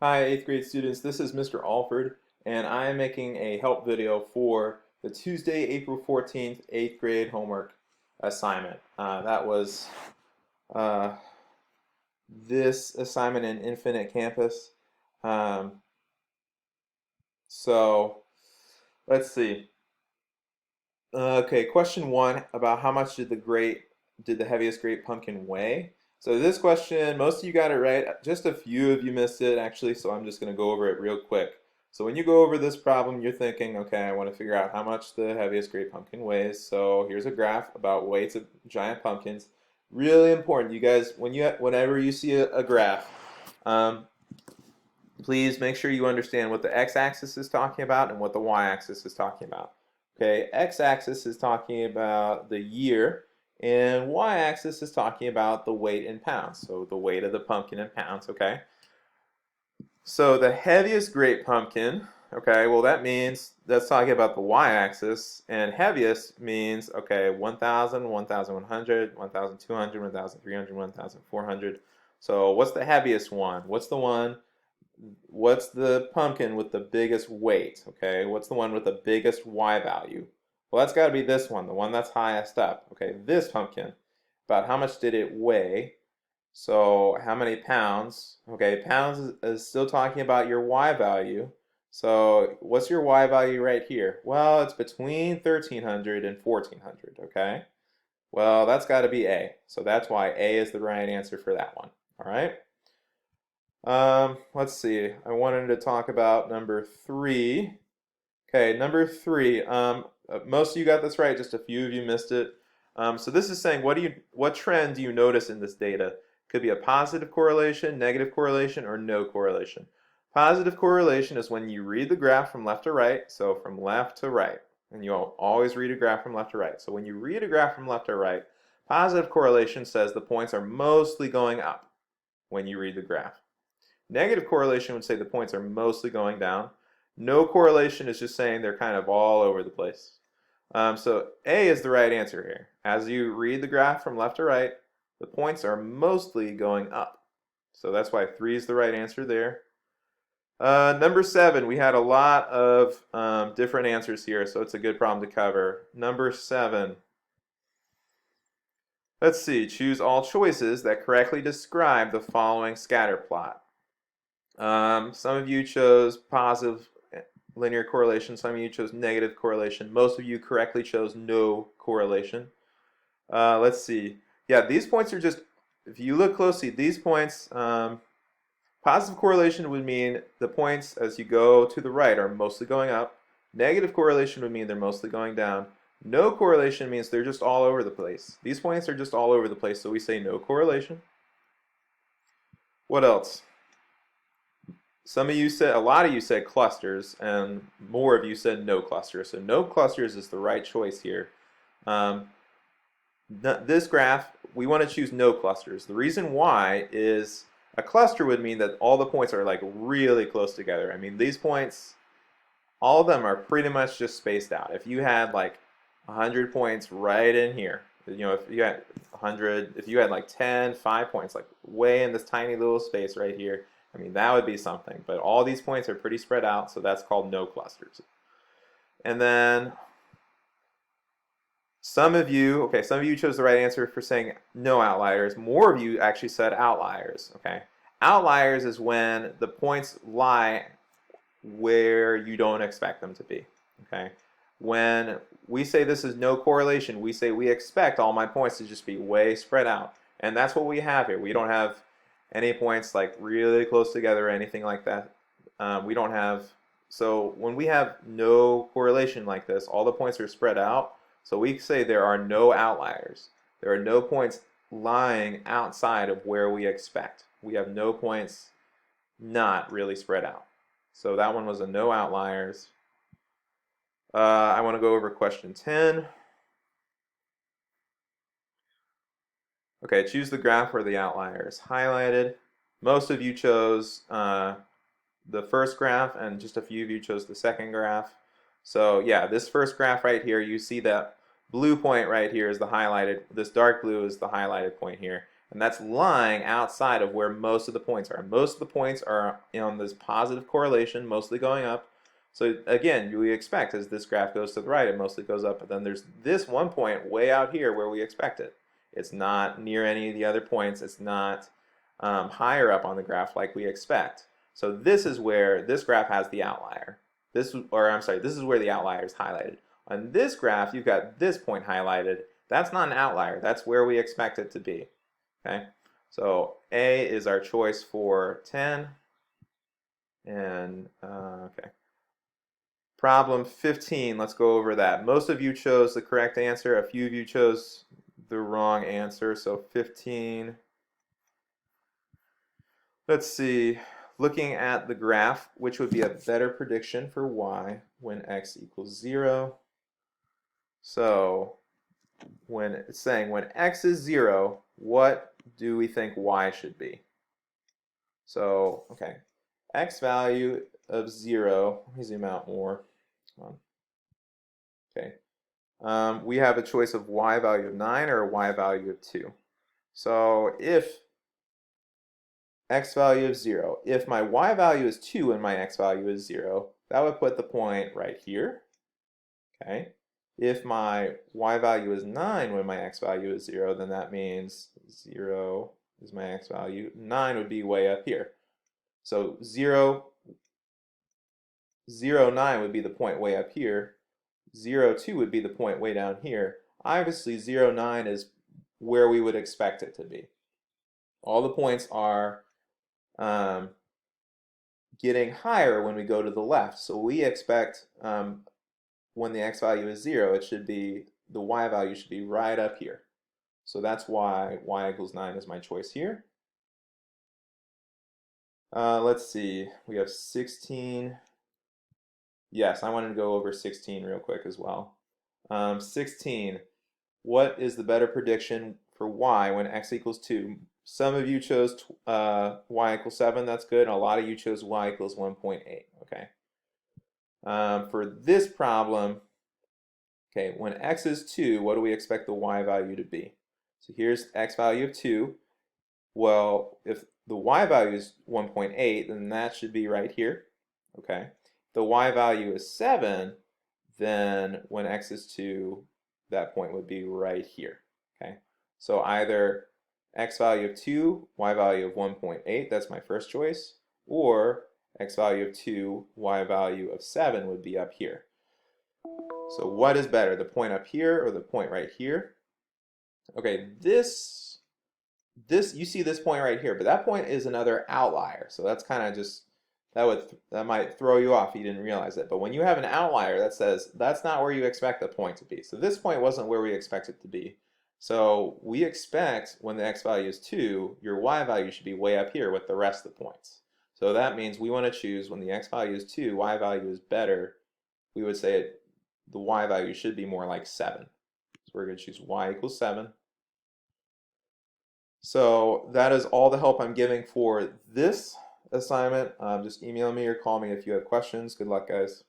Hi, 8th grade students. This is Mr. Alford, and I am making a help video for the Tuesday, April 14th, 8th grade homework assignment. That was uh, this assignment in Infinite Campus. Um, so let's see. Okay, question one about how much did the heaviest grape pumpkin weigh? So this question, most of you got it right. Just a few of you missed it actually, so I'm just going to go over it real quick. So when you go over this problem, you're thinking, okay, I want to figure out how much the heaviest grape pumpkin weighs. So here's a graph about weights of giant pumpkins. Really important, you guys, whenever you see a graph, um, please make sure you understand what the x-axis is talking about and what the y-axis is talking about. Okay, x-axis is talking about the year, and y-axis is talking about the weight in pounds. So the weight of the pumpkin in pounds, okay? So the heaviest grape pumpkin, okay, well that means that's talking about the y-axis, and heaviest means, okay, 1,000, 1,100, 1,200, 1,300, 1,400. So what's the heaviest one? What's the pumpkin with the biggest weight? Okay, what's the one with the biggest Y value? Well, that's got to be this one, the one that's highest up. Okay, this pumpkin. About how much did it weigh? So how many pounds? Okay, pounds is still talking about your Y value. So what's your Y value right here? Well, it's between 1,300 and 1,400, okay? Well, that's got to be A. So that's why A is the right answer for that one. All right? Let's see. I wanted to talk about number three. Okay, number three. Most of you got this right. Just a few of you missed it. So this is saying, what trend do you notice in this data? Could be a positive correlation, negative correlation, or no correlation. Positive correlation is when you read the graph from left to right, so from left to right. And you'll always read a graph from left to right. So when you read a graph from left to right, positive correlation says the points are mostly going up when you read the graph. Negative correlation would say the points are mostly going down. No correlation is just saying they're kind of all over the place. So A is the right answer here. As you read the graph from left to right, the points are mostly going up. So that's why 3 is the right answer there. Number 7, we had a lot of different answers here, so it's a good problem to cover. Number 7. Let's see, choose all choices that correctly describe the following scatter plot. Some of you chose positive linear correlation. Some of you chose negative correlation. Most of you correctly chose no correlation. Let's see. Yeah, these points are just, if you look closely, these points, positive correlation would mean the points as you go to the right are mostly going up. Negative correlation would mean they're mostly going down. No correlation means they're just all over the place. These points are just all over the place, so we say no correlation. What else? A lot of you said clusters, and more of you said no clusters. So no clusters is the right choice here. This graph, we want to choose no clusters. The reason why is a cluster would mean that all the points are like really close together. I mean, these points, all of them are pretty much just spaced out. If you had like 100 points right in here, if you had 100, if you had like 10, 5 points, like way in this tiny little space right here, I mean, that would be something. But all these points are pretty spread out, so that's called no clusters. And then some of you chose the right answer for saying no outliers. More of you actually said outliers, okay? Outliers is when the points lie where you don't expect them to be, okay? When we say this is no correlation, we say we expect all my points to just be way spread out. And that's what we have here. We don't have any points like really close together or anything like that. We don't have, so when we have no correlation like this, all the points are spread out. So we say there are no outliers. There are no points lying outside of where we expect. We have no points not really spread out. So that one was a no outliers. I want to go over question 10. Okay, choose the graph where the outlier is highlighted. Most of you chose the first graph, and just a few of you chose the second graph. So yeah, this first graph right here, you see that blue point right here is the highlighted, this dark blue is the highlighted point here. And that's lying outside of where most of the points are. Most of the points are on this positive correlation, mostly going up. So again, we expect as this graph goes to the right, it mostly goes up. But then there's this one point way out here where we expect it. It's not near any of the other points. It's not higher up on the graph like we expect. So this is where this graph has the outlier. This is where the outlier is highlighted. On this graph, you've got this point highlighted. That's not an outlier. That's where we expect it to be. Okay, so A is our choice for 10. And, okay. Problem 15, let's go over that. Most of you chose the correct answer. A few of you chose the wrong answer. So 15. Let's see. Looking at the graph, which would be a better prediction for y when x equals 0. So when it's saying when x is 0, what do we think y should be? So, okay, x value of 0, let me zoom out more. Okay, we have a choice of y value of 9 or a y value of 2. So if x value of 0, if my y value is 2 and my x value is 0, that would put the point right here. Okay. If my y value is 9 when my x value is 0, then that means 0 is my x value. 9 would be way up here. So 0, 0, 9 would be the point way up here. 0, 2 would be the point way down here. Obviously, 0, 9 is where we would expect it to be. All the points are getting higher when we go to the left. So we expect when the x value is 0, it should be, the y value should be right up here. So that's why y equals 9 is my choice here. Let's see, we have 16. Yes, I wanted to go over 16 real quick as well. 16, what is the better prediction for y when x equals 2? Some of you chose y equals 7, that's good. And a lot of you chose y equals 1.8, okay? For this problem, okay, when x is 2, what do we expect the y value to be? So here's x value of 2. Well, if the y value is 1.8, then that should be right here, okay? If the y value is 7, then when x is 2, that point would be right here, okay? So either x value of 2, y value of 1.8, that's my first choice, or x value of 2, y value of 7 would be up here. So what is better, the point up here or the point right here? Okay, this you see this point right here, but that point is another outlier. So that's kind of just, that might throw you off if you didn't realize it. But when you have an outlier that says that's not where you expect the point to be. So this point wasn't where we expect it to be. So we expect when the x value is 2, your y value should be way up here with the rest of the points. So that means we want to choose when the x value is 2, y value is better. We would say the y value should be more like 7. So we're going to choose y equals 7. So that is all the help I'm giving for this assignment. Just email me or call me if you have questions. Good luck, guys.